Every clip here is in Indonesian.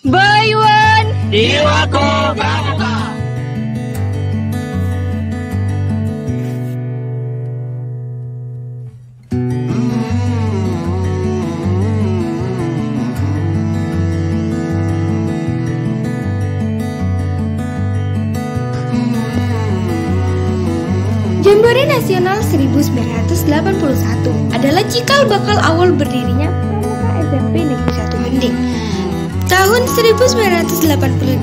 Bayuan Jiwaku Pramuka. Jambore Nasional 1981 adalah cikal bakal awal berdirinya Pramuka SMP Negeri 1 Gending. Tahun 1982,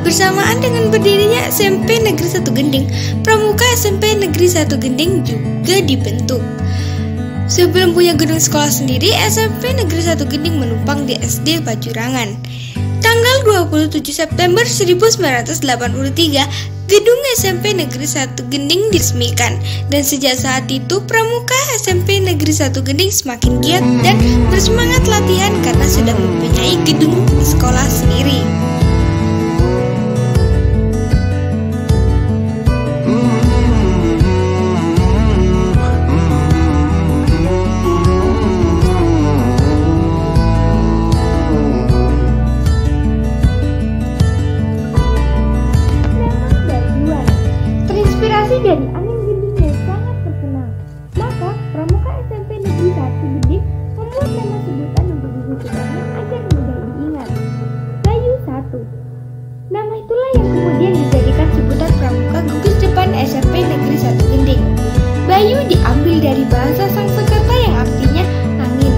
bersamaan dengan berdirinya SMP Negeri 1 Gending, Pramuka SMP Negeri 1 Gending juga dibentuk. Sebelum punya gedung sekolah sendiri, SMP Negeri 1 Gending menumpang di SD Pacurangan. Tanggal 27 September 1983, gedung SMP Negeri 1 Gending diresmikan, dan sejak saat itu Pramuka SMP Negeri 1 Gending semakin giat dan bersemangat latihan karena sudah mempunyai gedung sekolah sendiri. Dari angin gending yang sangat terkenal, maka Pramuka SMP Negeri 1 Gending membuat nama sebutan untuk dibutuhkannya agar mudah diingat. Bayu 1. Nama itulah yang kemudian dijadikan sebutan Pramuka gugus depan SMP Negeri 1 Gending. Bayu diambil dari bahasa Sanskerta yang artinya angin,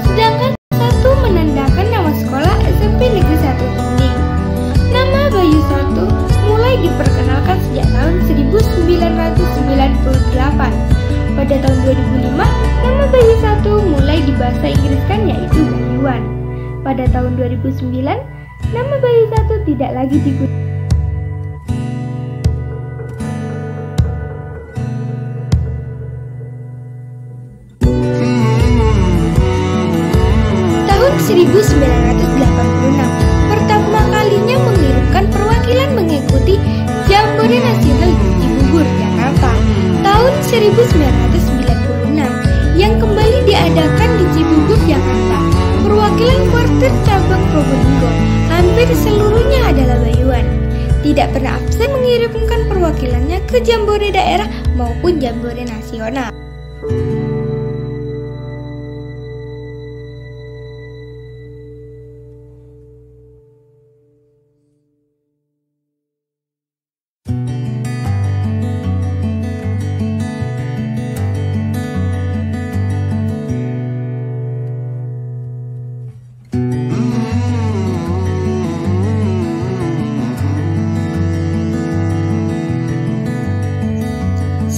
sedangkan 1 menandakan nama sekolah SMP Negeri 1 Gending. Nama Bayu 1 mulai diperkenalkan sejak tahun 1998. Pada tahun 2005, nama Bayu 1 mulai dibahasa Inggriskan yaitu Bayuan. Pada tahun 2009, nama Bayu 1 tidak lagi digunakan. Tahun 1986, pertama kalinya mengirimkan perwakilan mengikuti Jambore Nasional di Cibubur, Jakarta. Tahun 1996 yang kembali diadakan di Cibubur, Jakarta. Perwakilan kuartir cabang Probolinggo hampir seluruhnya adalah Bayuan. Tidak pernah absen mengirimkan perwakilannya ke Jambore daerah maupun Jambore Nasional.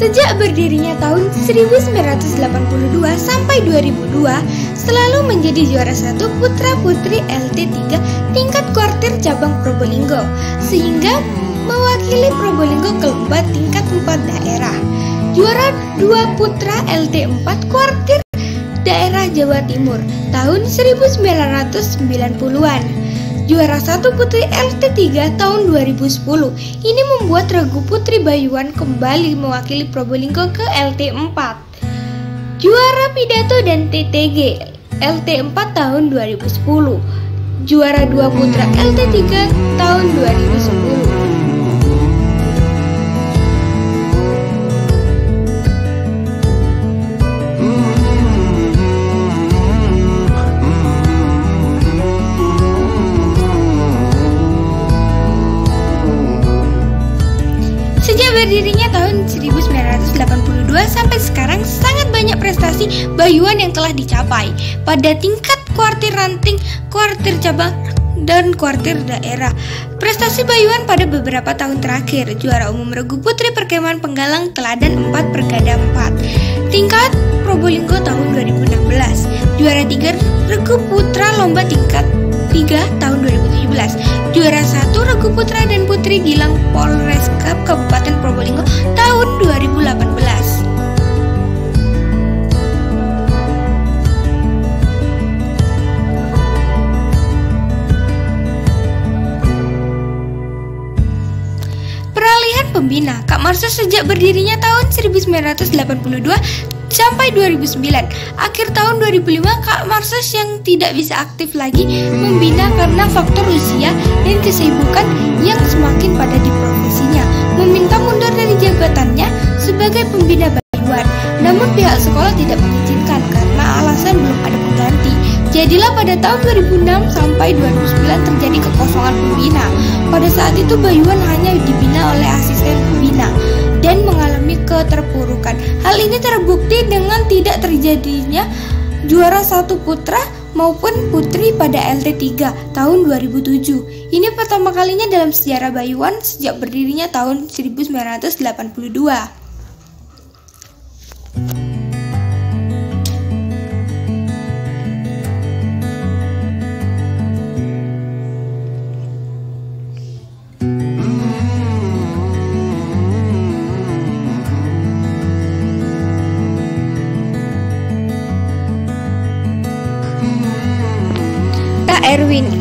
Sejak berdirinya tahun 1982 sampai 2002, selalu menjadi juara 1 putra-putri LT3 tingkat kuartir cabang Probolinggo, sehingga mewakili Probolinggo ke lomba tingkat 4 daerah. Juara 2 putra LT4 kuartir daerah Jawa Timur tahun 1990-an. Juara 1 putri LT3 tahun 2010. Ini membuat Regu Putri Bayuan kembali mewakili Probolinggo ke LT4. Juara Pidato dan TTG LT4 tahun 2010. Juara 2 putra LT3 tahun 2010. Berdirinya tahun 1982 sampai sekarang sangat banyak prestasi Bayuan yang telah dicapai pada tingkat kuartir ranting, kuartir cabang, dan kuartir daerah. Prestasi Bayuan pada beberapa tahun terakhir: juara umum Regu Putri Perkemahan Penggalang Teladan 4 Perkada 4 tingkat Probolinggo tahun 2016, juara 3 Regu Putra Lomba tingkat 3 tahun 2017, juara 1 Regu Putra dan Putri Gilang Polres Cup Kabupaten Probolinggo tahun 2018. Peralihan pembina Kak Marso sejak berdirinya tahun 1982 sampai 2009. Akhir tahun 2005, Kak Marsus yang tidak bisa aktif lagi membina karena faktor usia dan kesibukan yang semakin padat di profesinya, meminta mundur dari jabatannya sebagai pembina Bayuan. Namun pihak sekolah tidak mengizinkan karena alasan belum ada pengganti. Jadilah pada tahun 2006 sampai 2009 terjadi kekosongan pembina. Pada saat itu Bayuan hanya dibina oleh asisten pembina dan mengalami keterpurukan. Hal ini terbukti dengan tidak terjadinya juara 1 putra maupun putri pada LT3 tahun 2007. Ini pertama kalinya dalam sejarah Bayuan sejak berdirinya tahun 1982.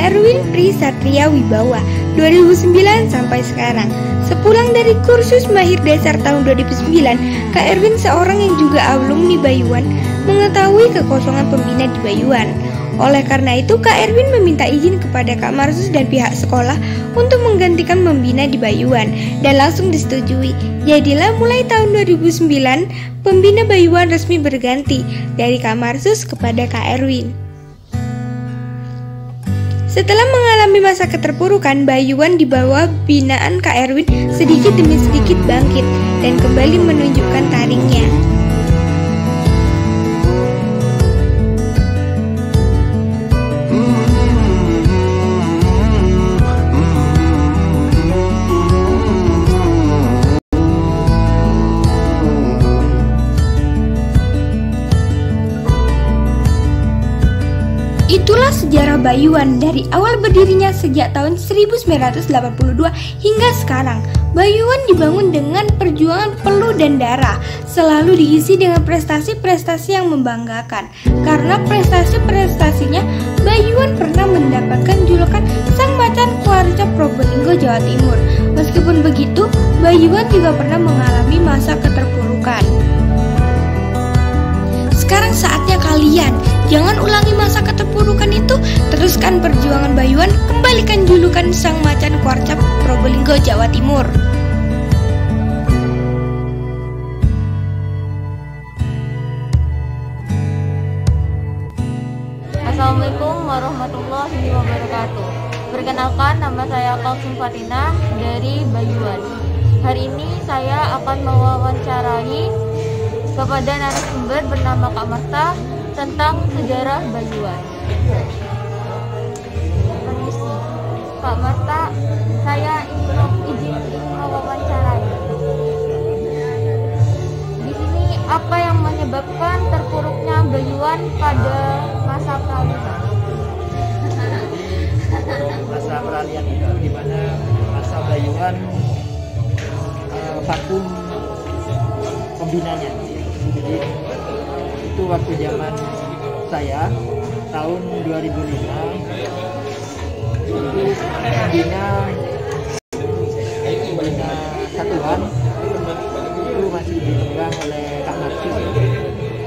Erwin Pri Satria Wibawa 2009 sampai sekarang. Sepulang dari kursus mahir dasar tahun 2009, Kak Erwin seorang yang juga alumni Bayuan mengetahui kekosongan pembina di Bayuan. Oleh karena itu, Kak Erwin meminta izin kepada Kak Marsus dan pihak sekolah untuk menggantikan pembina di Bayuan dan langsung disetujui. Jadilah mulai tahun 2009, pembina Bayuan resmi berganti dari Kak Marsus kepada Kak Erwin. Setelah mengalami masa keterpurukan, Bayuan di bawah binaan Kak Erwin sedikit demi sedikit bangkit dan kembali menunjukkan taringnya. Itulah sejarah Bayuan dari awal berdirinya sejak tahun 1982 hingga sekarang. Bayuan dibangun dengan perjuangan peluh dan darah, selalu diisi dengan prestasi-prestasi yang membanggakan. Karena prestasi-prestasinya, Bayuan pernah mendapatkan julukan Sang Macan Kuarca Probolinggo, Jawa Timur. Meskipun begitu, Bayuan juga pernah mengalami masa keterpurukan. Sekarang saatnya kalian jangan ulangi masa keterpurukan itu. Teruskan perjuangan Bayuan, kembalikan julukan Sang Macan Kuarca Probolinggo, Jawa Timur. Assalamualaikum warahmatullahi wabarakatuh. Perkenalkan, nama saya Kalsum Fatina dari Bayuan. Hari ini saya akan mewawancarai kepada narasumber bernama Kak Marta tentang sejarah Bayuan. Permisi, Kak Marta, saya izin mewawancarai. Di sini apa yang menyebabkan terpuruknya Bayuan pada masa peralihan? Masa peralihan itu di mana masa Bayuan vakum pembinanya. Jadi itu waktu zaman saya tahun 2005 itu pembina satuan itu masih dipegang oleh Kak Marsus.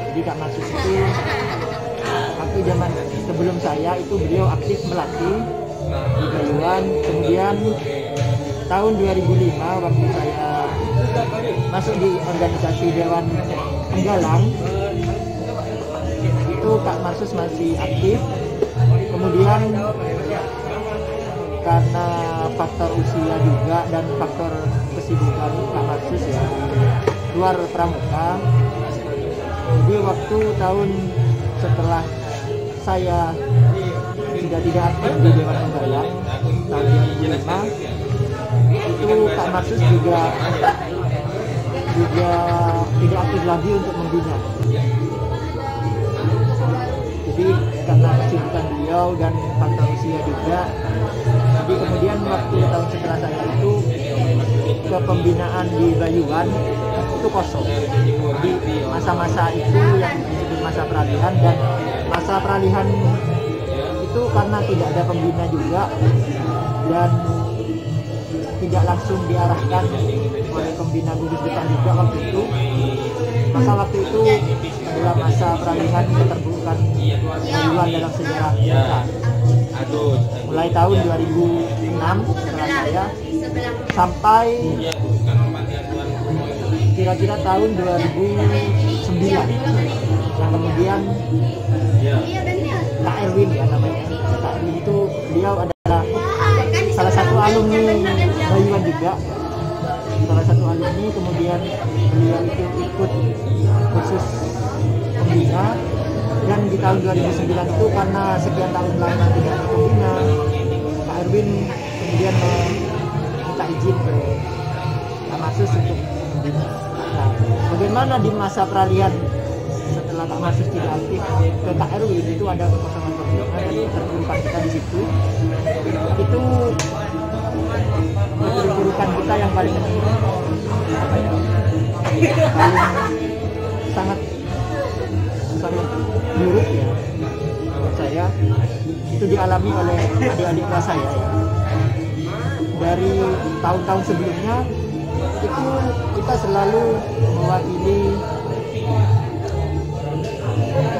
Jadi Kak Marsus itu waktu zaman sebelum saya itu beliau aktif melatih di Bayuan. Kemudian tahun 2005 waktu saya masuk di organisasi Dewan Penggalang itu Kak Marsus masih aktif. Kemudian karena faktor usia juga dan faktor kesibukan Kak Marsus ya luar pramuka, jadi waktu tahun setelah saya sudah tidak aktif di Dewan Penggalang tahun 2005 itu Kak Marsus juga tidak aktif lagi untuk membina. Jadi karena kesibukan beliau dan faktor usia juga, jadi kemudian waktu tahun setelah saya itu kepembinaan di Bayuan itu kosong. Jadi masa-masa itu yang disebut masa peralihan, dan masa peralihan itu karena tidak ada pembina juga dan tidak langsung diarahkan oleh pembina gugus depan juga waktu itu. Masa waktu itu adalah masa peralihan keterburukan Bayuan dalam sejarah kita. Mulai tahun 2006 setelah saya sampai kira-kira tahun 2009 yang kemudian Kak Erwin ya namanya. Kak Erwin itu beliau adalah salah satu alumni Bayuan juga, salah satu alumni. Kemudian beliau itu ikut kursus pembina, dan di tahun 2009 itu karena sekian tahun lama tidak ada pembina, Kak Erwin kemudian minta izin ke Kak Marsus untuk pembina. Nah, bagaimana di masa peralihan setelah Kak Marsus tidak aktif ke Kak Erwin, itu ada kekosongan pembina dan terpurukan kita di situ. Itu terpurukan kita yang paling sangat buruk ya menurut saya. Itu dialami oleh adik-adik kelas saya ya. Dari tahun-tahun sebelumnya itu kita selalu mewakili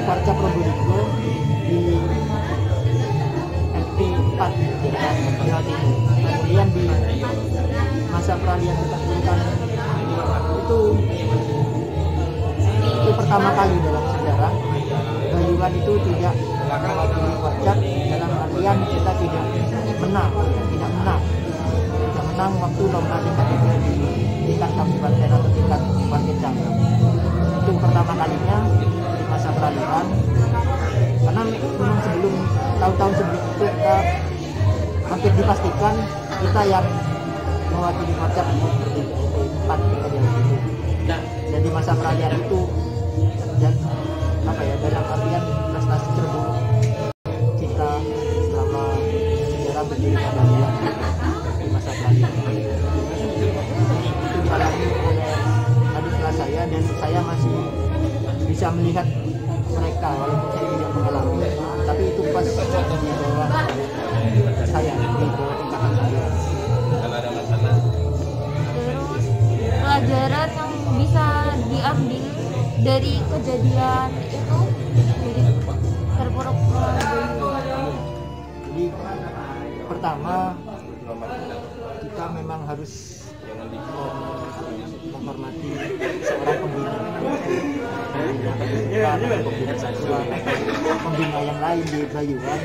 Parca Probolinggo di MP 4 Jawa Timur. Kemudian di masa peralihan keterpurukan itu pertama kali dalam sejarah Bayuan itu tidak mewakili Parca, dalam artian kita tidak menang waktu lomba tingkat kabupaten atau tingkat cabang. Itu pertama kalinya di masa peralihan, karena memang sebelum tahun-tahun sebelum itu kita hampir dipastikan kita yang mewakili Parca di empat itu. Jadi masa peralihan itu dan dalam artian prestasi terburuk kita selama sejarah berdirinya Bayuan di masa peralihan. Itu dialami oleh adik kelas saya, dan saya masih bisa melihat mereka walaupun saya tidak mengalami, tapi itu pas di bawah saya, di bawah tingkatan saya. Pelajaran yang bisa diambil dari kejadian itu, dari terpuruk Bayuan. Jadi pertama kita memang harus menghormati seorang pembina, pembina satuan, pembina yang lain di Bayuan,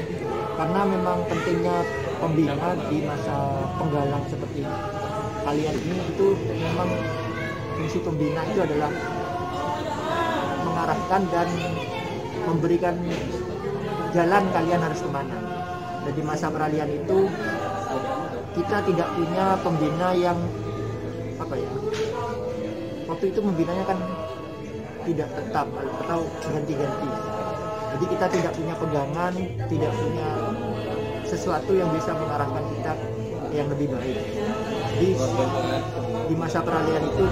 karena memang pentingnya pembina di masa penggalang seperti kalian ini. Itu memang fungsi pembina itu adalah mengarahkan dan memberikan jalan kalian harus kemana. Dan di masa peralihan itu kita tidak punya pembina yang waktu itu membinanya kan tidak tetap atau ganti-ganti. Jadi kita tidak punya pegangan, tidak punya sesuatu yang bisa mengarahkan kita yang lebih baik. Jadi di masa peralihan itu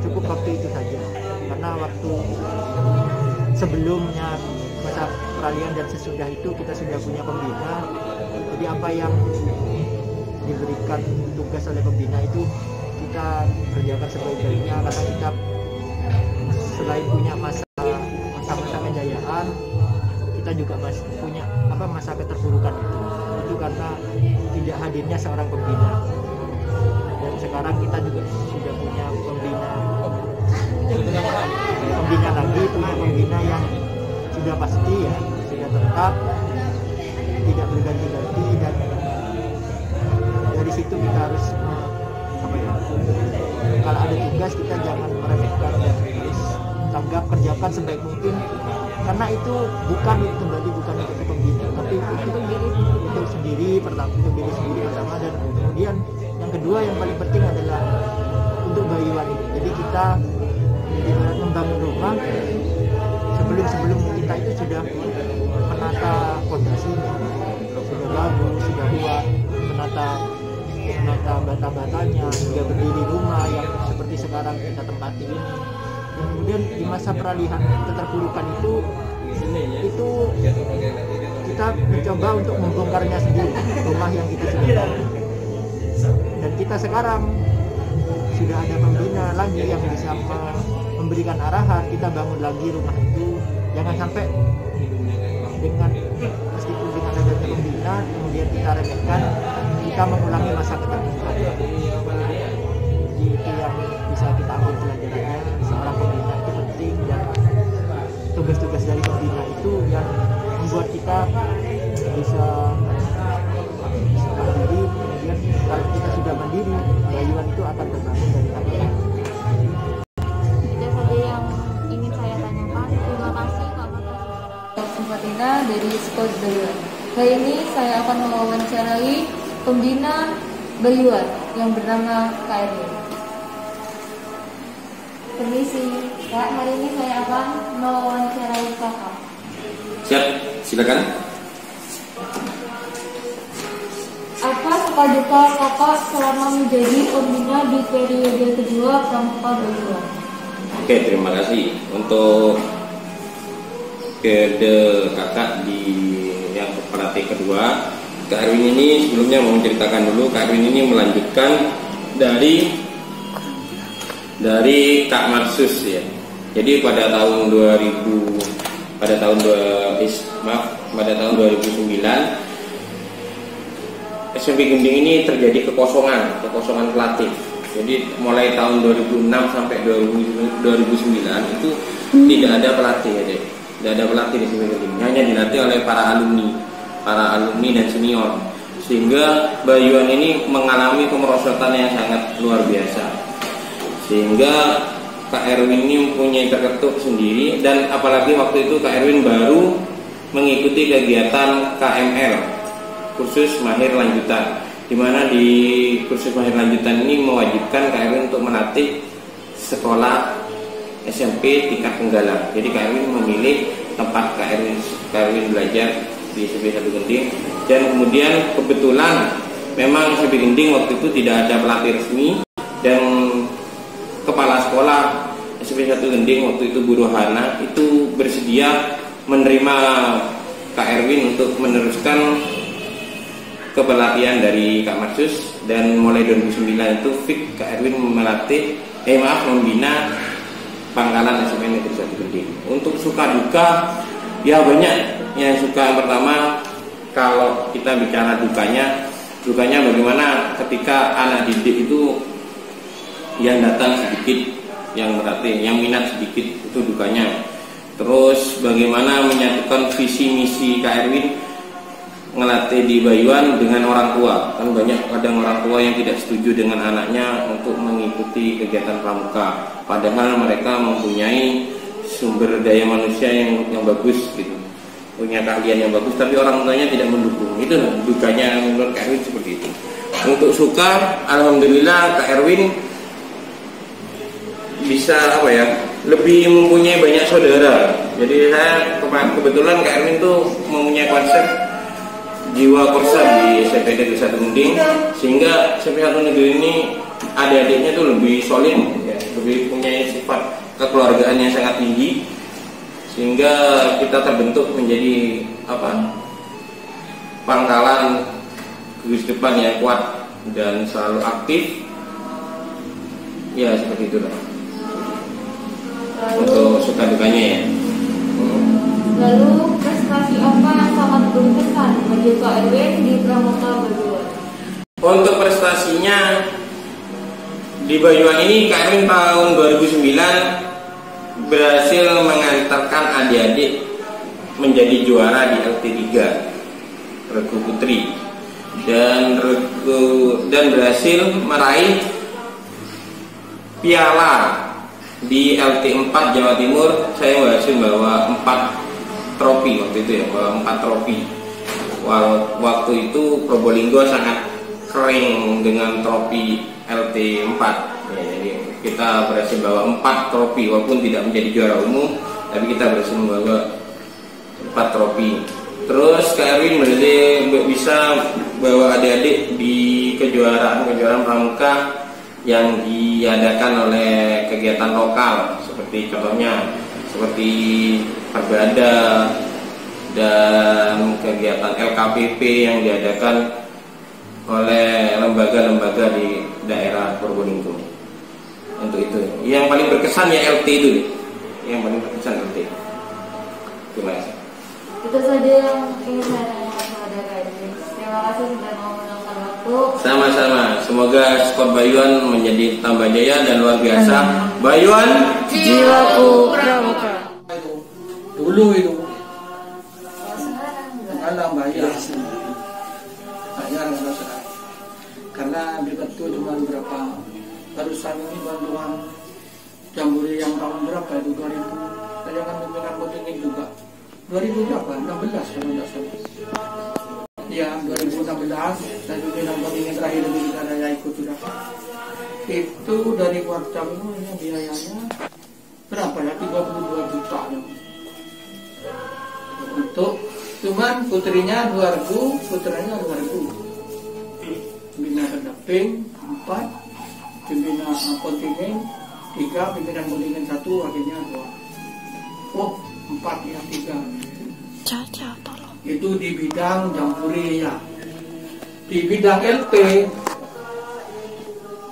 cukup waktu itu saja, karena waktu sebelumnya masa peralihan dan sesudah itu kita sudah punya pembina. Jadi apa yang diberikan tugas oleh pembina itu kita kerjakan sebaik-baiknya, karena kita selain punya masa-masa kejayaan, kita juga masih punya masa keterpurukan itu karena tidak hadirnya seorang pembina. Dan sekarang kita juga sudah punya pembina lagi, punya pembina yang sudah pasti ya, sudah tetap, tidak berganti-ganti. Dan dari situ kita harus kalau ada tugas kita jangan meremehkan, harus tanggap, kerjakan sebaik mungkin, karena itu bukan untuk pembina, tapi itu untuk sendiri pertama, untuk diri sendiri pertama, dan kemudian yang kedua yang paling penting adalah untuk Bayuan ini. Jadi kita membangun rumah, sebelum kita itu sudah menata fondasinya, sudah bagus, sudah kuat, menata bata-batanya, hingga berdiri rumah yang seperti sekarang kita tempati ini. Dan kemudian di masa peralihan keterpurukan itu kita mencoba untuk membongkarnya sendiri, rumah yang kita sudah bangun. Dan kita sekarang sudah ada pembina lagi yang bisa memberikan arahan. Kita bangun lagi rumah itu, jangan sampai dengan meskipun dengan adanya pembina kemudian kita remehkan, kita mengulangi masa keterbukaan. Jadi itu yang bisa kita ambil pelajarannya. Seorang pembina itu penting, dan tugas-tugas dari pembina itu yang membuat kita bisa mandiri. Kemudian kalau kita sudah mandiri, Bayuan itu akan terbangun dari awal. Itu saja yang ingin saya tanyakan. Terima kasih Kak Fatina dari Skot Bayuan. Kali ini saya akan mewawancarai pembina Bayuan yang bernama Kak Erwin. Permisi, Kak, hari ini saya akan mewawancarai Kakak. Siap, silakan. Apa suka duka Kakak selama menjadi pembina di periode kedua Pramuka Bayuan? Oke, terima kasih untuk periode kakak di yang pelatih kedua. Kak Erwin ini sebelumnya mau menceritakan dulu. Kak Erwin ini melanjutkan dari Kak Marsus ya. Jadi pada tahun 2009 SMP Gending ini terjadi kekosongan pelatih. Jadi mulai tahun 2006 sampai 2009 itu tidak ada pelatih ya, deh. Tidak ada pelatih di SMP Gending. Hanya dilatih oleh para alumni dan senior. Sehingga Bayuan ini mengalami kemerosotan yang sangat luar biasa. Sehingga Kak Erwin ini mempunyai terketuk sendiri, dan apalagi waktu itu Kak Erwin baru mengikuti kegiatan KML, kursus mahir lanjutan, di mana di kursus mahir lanjutan ini mewajibkan Kak Erwin untuk melatih sekolah SMP tingkat penggalan. Jadi Kak Erwin memilih tempat Kak Erwin belajar di SMP 1 Gending, dan kemudian kebetulan memang SMP Gending waktu itu tidak ada pelatih resmi, dan kepala sekolah SMP 1 Gending waktu itu Bu Rohana itu bersedia menerima Kak Erwin untuk meneruskan kepelatihan dari Kak Marsus, dan mulai 2009 itu fix Kak Erwin membina Pangkalan SMP Negeri 1 Gending. Untuk suka duka ya banyak. Yang suka yang pertama, kalau kita bicara dukanya bagaimana ketika anak didik itu yang datang sedikit, yang minat sedikit, itu dukanya. Terus bagaimana menyatukan visi misi Kak Erwin ngelatih di Bayuan dengan orang tua. Kan banyak kadang orang tua yang tidak setuju dengan anaknya untuk mengikuti kegiatan pramuka, padahal mereka mempunyai sumber daya manusia yang bagus gitu, punya keahlian yang bagus, tapi orang tuanya tidak mendukung. Itu dukanya menurut Kak Erwin seperti itu. Untuk suka, alhamdulillah Kak Erwin bisa lebih mempunyai banyak saudara. Jadi saya kebetulan Kak Erwin tuh mempunyai konsep jiwa korsa di SMP Negeri 1 Gending, sehingga SMP 1 Negeri ini adik-adiknya tuh lebih solid ya, lebih punya sifat kekeluargaan yang sangat tinggi, sehingga kita terbentuk menjadi pangkalan gugus depan yang kuat dan selalu aktif ya, seperti itulah. Untuk suka dukanya ya. Lalu prestasi apa yang sangat berkesan bagi Kak Erwin di Pramuka Bayuan? Untuk prestasinya di Bayuan ini, Kak Erwin tahun 2009 berhasil mengantarkan adik-adik menjadi juara di LT3 Regu Putri, dan berhasil meraih piala di LT4 Jawa Timur. Saya berhasil bawa 4 trofi waktu itu ya, bawa 4 trofi. Waktu itu Probolinggo sangat kering dengan trofi LT4 ya, jadi kita berhasil bawa 4 trofi, walaupun tidak menjadi juara umum, tapi kita berhasil membawa 4 trofi. Terus Kak Erwin bisa bawa adik-adik di kejuaraan pramuka yang diadakan oleh kegiatan lokal, seperti contohnya seperti Perbada dan kegiatan LKPP yang diadakan oleh lembaga-lembaga di daerah Probolinggo. Untuk itu, yang paling berkesan ya LT itu, yang paling berkesan LT. Terima kasih. Itu saja yang ingin saya tanyakan kepada Kak Idris. Terima kasih sudah mau meluangkan waktu. Sama-sama. Semoga Skor Bayuan menjadi tambah jaya dan luar biasa. Bayuan Jiwaku Pramuka. Dulu itu Kalau sekarang enggak. malah bayar karena dekat itu cuma berapa barusan ini bantuan jambore yang tahun berapa itu 2000 saya kan pimpinan kontingin juga 2000 berapa 16 kalau tidak salah ya 2016 saya pimpinan kontingin terakhir itu juga saya ikut sudah itu dari Warcam itu biayanya berapa ya 32 juta untuk cuman putrinya 2000 putranya 2000 pimpinan pendamping 4 pimpinan kontingen 3 pimpinan kontingen 1 wakilnya 2 4 ya 3 Caca, tolong. itu di bidang jambore ya di bidang LP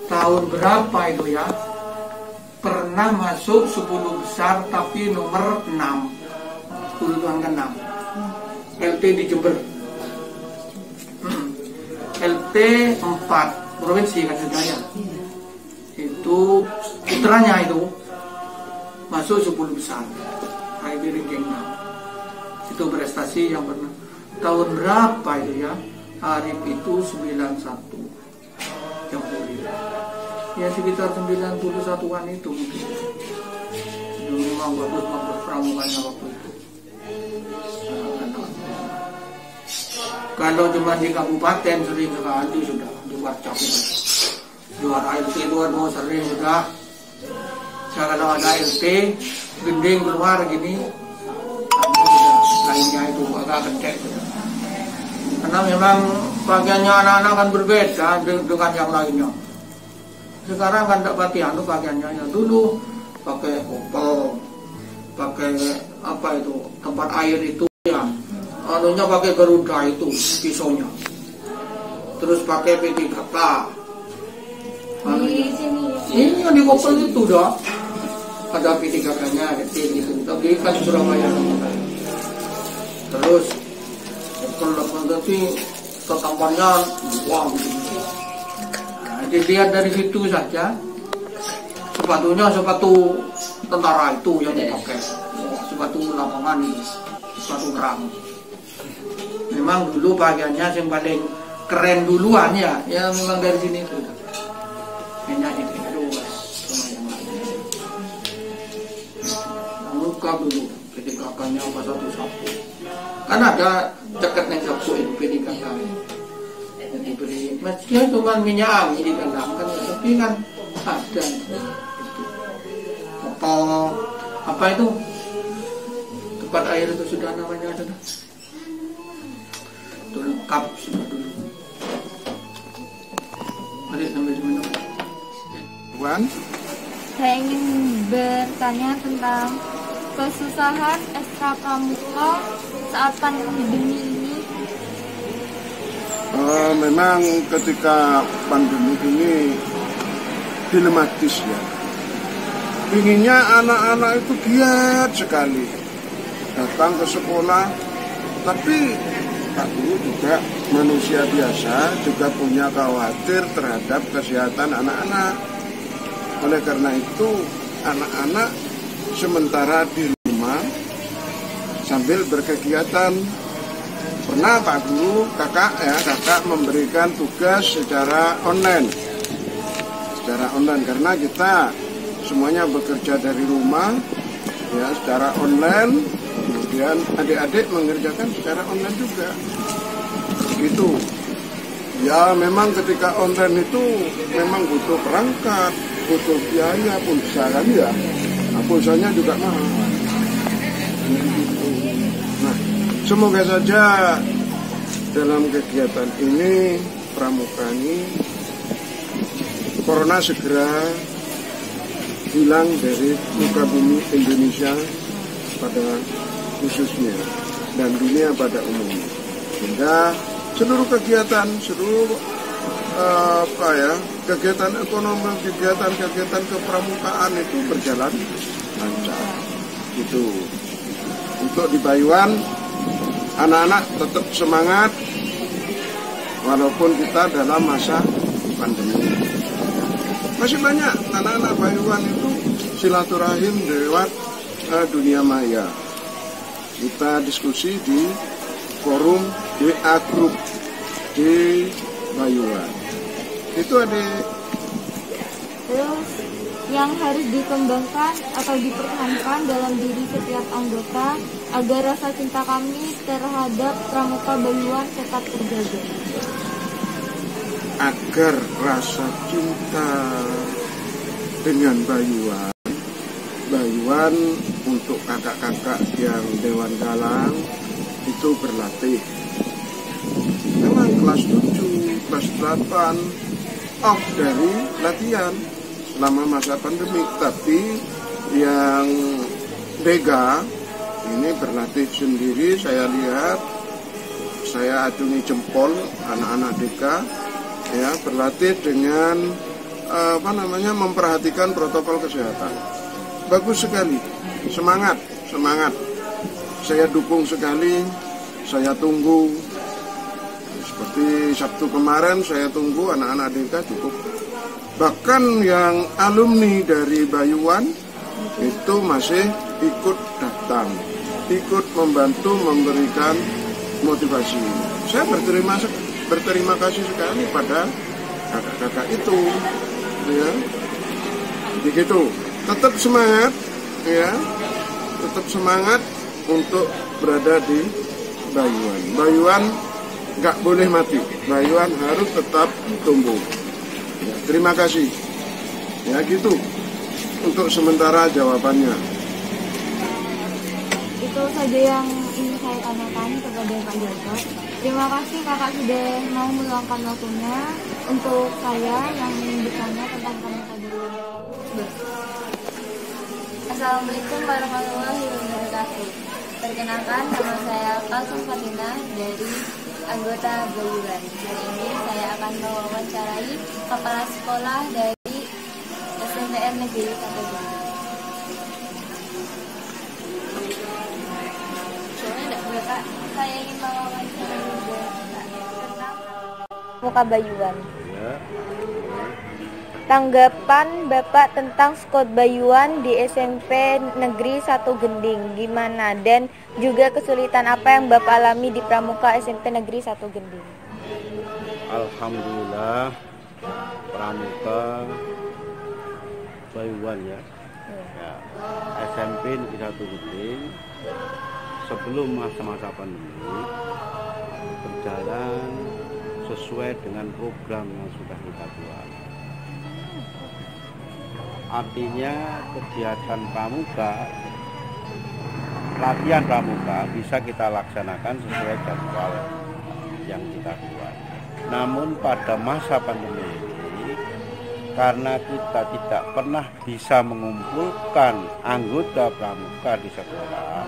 tahun berapa itu ya pernah masuk 10 besar tapi nomor 6 urutan ke-6 LT di Jember LT 4 provinsi kan Sedaya itu putranya itu masuk 10 besar IB ranking 6 itu prestasi yang pernah tahun berapa itu ya Arif itu 91 yang mulia ya sekitar 91-an itu mungkin itu memang bagus pramukanya waktu itu. Kalau cuma di kabupaten sering sekali sudah di Warcap luar LT luar mau sering sudah. Kalau ada LT gending keluar gini, lainnya itu agak gede. Karena memang pakaiannya anak-anak kan berbeda dengan yang lainnya. Sekarang kan tidak pakai pakaiannya ya dulu pakai opel, pakai apa itu tempat air itu ya. Anunya pakai Garuda itu pisaunya, terus pakai P3K. Di sini ya. Ini yang di Opel itu dah ada P3K-nya gitu. Tapi kan Surabaya. Terus kalau nanti tampannya wow. Nah, dilihat dari situ saja. Sepatunya sepatu tentara itu yang dipakai. Sepatu lapangan itu, sepatu perang. Memang dulu pakaiannya yang paling keren duluan ya memang dari sini itu. Hanya di luar sama yang lain. Muka dulu ketika kakaknya apa satu sapu. Kan ada jaket yang sapu itu ketika kakak diberi. Meski cuma minyak angin di dalam kan, tapi kan ada itu. Apa itu? Tempat air itu sudah namanya ada. Lengkap semua dulu. Adik sampai di mana? Tuan, Saya ingin bertanya tentang kesusahan Ekstra Pramuka saat pandemi ini. memang ketika pandemi ini dilematis ya. Inginnya anak-anak itu giat sekali datang ke sekolah, tapi Pak Guru juga manusia biasa, juga punya khawatir terhadap kesehatan anak-anak. Oleh karena itu, anak-anak sementara di rumah sambil berkegiatan. Pernah Pak Guru, kakak memberikan tugas secara online. Karena kita semuanya bekerja dari rumah, ya secara online. Kemudian adik-adik mengerjakan secara online juga. Begitu. Ya memang ketika online itu memang butuh perangkat, butuh biaya, pulsa kan ya. Nah, pulsanya juga mahal. Nah, semoga saja dalam kegiatan ini Pramuka ini corona segera hilang dari muka bumi Indonesia pada khususnya dan dunia pada umumnya, sehingga seluruh kegiatan, seluruh kegiatan ekonomi, kegiatan kepramukaan itu berjalan lancar. Itu untuk di Bayuan, anak-anak tetap semangat walaupun kita dalam masa pandemi. Masih banyak anak-anak Bayuan itu silaturahim lewat dunia maya. Kita diskusi di forum WA Group di Bayuan. Itu adik. Terus yang harus dikembangkan atau dipertahankan dalam diri setiap anggota agar rasa cinta kami terhadap Pramuka Bayuan tetap terjaga. Agar rasa cinta dengan Bayuan untuk kakak-kakak yang Dewan Galang itu berlatih. Memang kelas 7, kelas 8 off dari latihan selama masa pandemi, tapi yang Dega ini berlatih sendiri. Saya lihat, saya acungi jempol anak-anak Dega ya, berlatih dengan memperhatikan protokol kesehatan. Bagus sekali, semangat. Saya dukung sekali, saya tunggu. Seperti Sabtu kemarin saya tunggu anak-anak Dega cukup. Bahkan yang alumni dari Bayuan itu masih ikut datang, ikut membantu memberikan motivasi. Saya berterima kasih sekali pada kakak-kakak itu, ya. Begitu, tetap semangat, ya, tetap semangat untuk berada di Bayuan. Bayuan nggak boleh mati, Bayuan harus tetap tumbuh. Ya, terima kasih. Ya gitu, untuk sementara jawabannya. Itu saja yang ingin saya tanyakan kepada Pak Jagat. Terima kasih kakak sudah mau meluangkan waktunya untuk saya yang ingin bertanya tentang Pramuka Bayuan. Assalamualaikum warahmatullahi wabarakatuh. Perkenalkan, nama saya Kalsum Fatina dari anggota Bayuan. Hari ini saya akan mewawancarai kepala sekolah dari SMPN Negeri 1 Gending. Soalnya tidak boleh Kak, saya ingin mewawancarai tentang Pramuka Bayuan. Tanggapan Bapak tentang skot Bayuan di SMP Negeri 1 Gending gimana, dan juga kesulitan apa yang Bapak alami di Pramuka SMP Negeri 1 Gending? Alhamdulillah, Pramuka Bayuan ya. SMP Negeri 1 Gending sebelum masa-masa pandemi berjalan sesuai dengan program yang sudah kita buat. Artinya kegiatan pramuka, latihan pramuka bisa kita laksanakan sesuai jadwal yang kita buat. Namun pada masa pandemi ini, karena kita tidak pernah bisa mengumpulkan anggota pramuka di sekolah,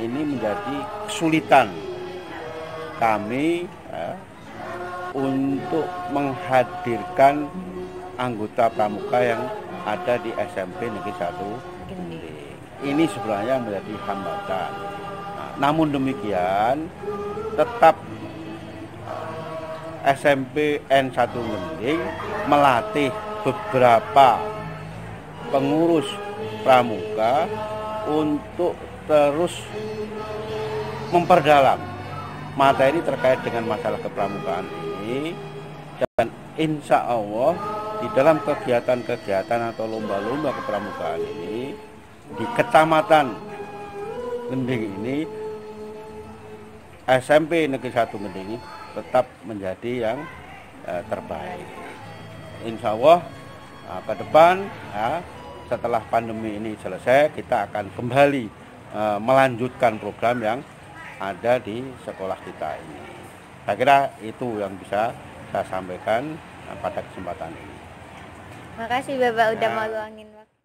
ini menjadi kesulitan kami untuk menghadirkan anggota pramuka yang ada di SMP Negeri 1 Gending. Ini sebenarnya menjadi hambatan. Namun demikian, tetap SMP N1 Gending melatih beberapa pengurus pramuka untuk terus memperdalam materi terkait dengan masalah kepramukaan ini, dan insya Allah di dalam kegiatan-kegiatan atau lomba-lomba kepramukaan ini di Kecamatan Gending ini, SMP Negeri 1 Gending tetap menjadi yang terbaik. Insya Allah ke depan setelah pandemi ini selesai, kita akan kembali melanjutkan program yang ada di sekolah kita ini. Saya kira itu yang bisa saya sampaikan pada kesempatan ini. Makasih Bapak udah mau luangin waktu.